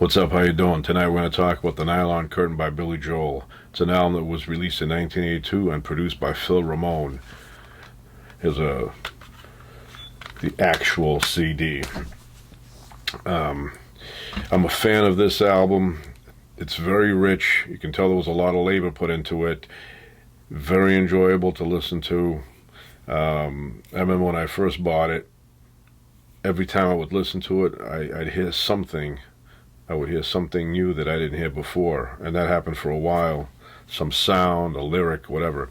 What's up? How you doing? Tonight we're going to talk about the Nylon Curtain by Billy Joel. It's an album that was released in 1982 and produced by Phil Ramone. Here's the actual CD. I'm a fan of this album. It's very rich. You can tell there was a lot of labor put into it. Very enjoyable to listen to. I remember when I first bought it, every time I would listen to it, I'd hear something. I would hear something new that I didn't hear before, and that happened for a while. Some sound, a lyric, whatever.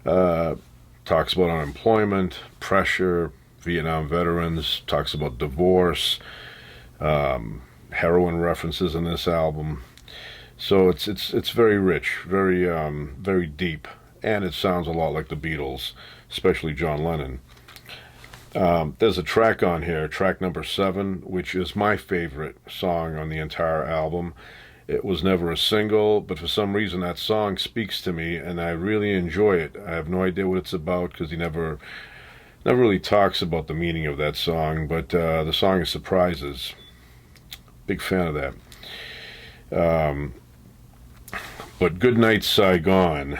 Talks about unemployment, pressure, Vietnam veterans, talks about divorce, heroin references in this album. So it's very rich, very deep, and it sounds a lot like the Beatles, especially John Lennon. There's a track on here, track number 7, which is my favorite song on the entire album. It was never a single, but for some reason that song speaks to me, and I really enjoy it. I have no idea what it's about because he never really talks about the meaning of that song, but the song is Surprises. Big fan of that. But Goodnight Saigon,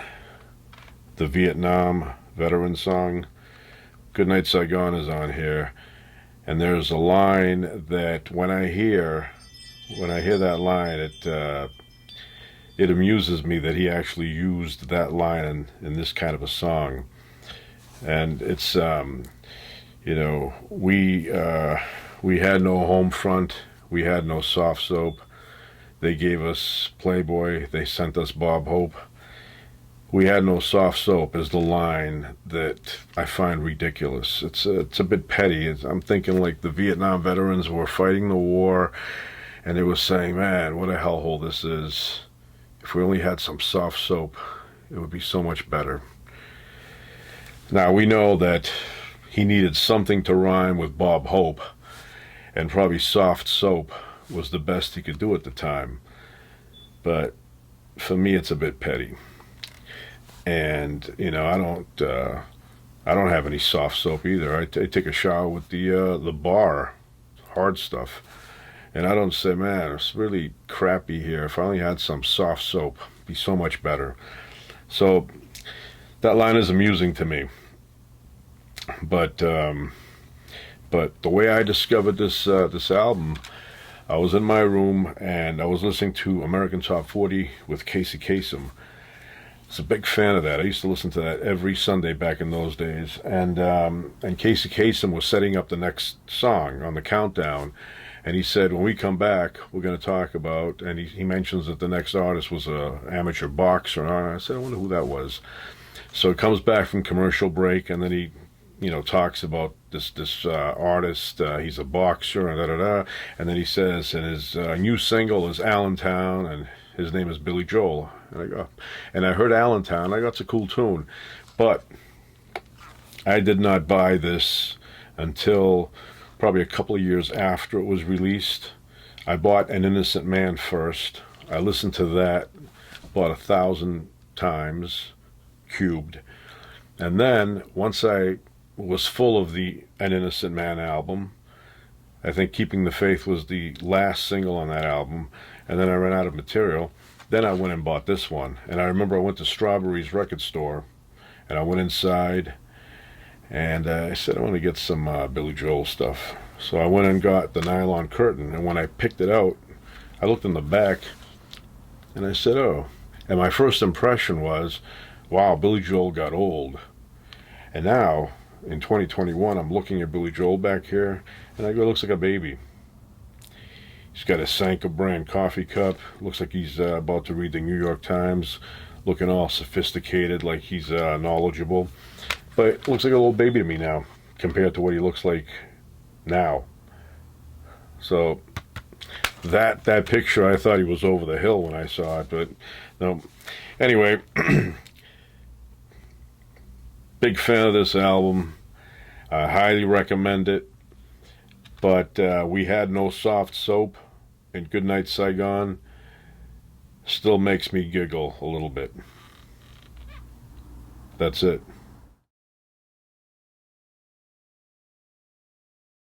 the Vietnam veteran song, Goodnight Saigon is on here, and there's a line that when I hear that line, it amuses me that he actually used that line in this kind of a song. And it's we had no home front, we had no soft soap. They gave us Playboy, they sent us Bob Hope. We had no soft soap is the line that I find ridiculous. It's a bit petty. I'm thinking like the Vietnam veterans were fighting the war, and they were saying, man, what a hellhole this is. If we only had some soft soap, it would be so much better. Now, we know that he needed something to rhyme with Bob Hope, and probably soft soap was the best he could do at the time. But for me, it's a bit petty. And I don't have any soft soap either. I take a shower with the bar, hard stuff, and I don't say, man, it's really crappy here. If I only had some soft soap, it'd be so much better. So that line is amusing to me. But the way I discovered this album, I was in my room and I was listening to American Top 40 with Casey Kasem. I was a big fan of that. I used to listen to that every Sunday back in those days. And Casey Kasem was setting up the next song on the countdown. And he said, when we come back, we're going to talk about, and he mentions that the next artist was a amateur boxer. And I said, I wonder who that was. So it comes back from commercial break, and then he, talks about this artist. He's a boxer, and da-da-da. And then he says, and his new single is Allentown, and his name is Billy Joel. And I heard Allentown. I got it's a cool tune, but I did not buy this until probably a couple of years after it was released. I bought An Innocent Man first. I listened to that about 1,000 times, cubed. And then once I was full of the An Innocent Man album, I think Keeping the Faith was the last single on that album, and then I ran out of material. Then I went and bought this one. And I remember I went to Strawberry's record store, and I went inside, and I said, I want to get some Billy Joel stuff. So I went and got the Nylon Curtain, and when I picked it out, I looked in the back, and I said, oh. And my first impression was, wow, Billy Joel got old. And now, in 2021, I'm looking at Billy Joel back here, and I go, it looks like a baby. He's got a Sanka brand coffee cup. Looks like he's about to read the New York Times, looking all sophisticated, like he's knowledgeable. But it looks like a little baby to me now, compared to what he looks like now. So that picture, I thought he was over the hill when I saw it, but no. Anyway, big fan of this album. I highly recommend it. But we had no soft soap, and Goodnight Saigon still makes me giggle a little bit. That's it.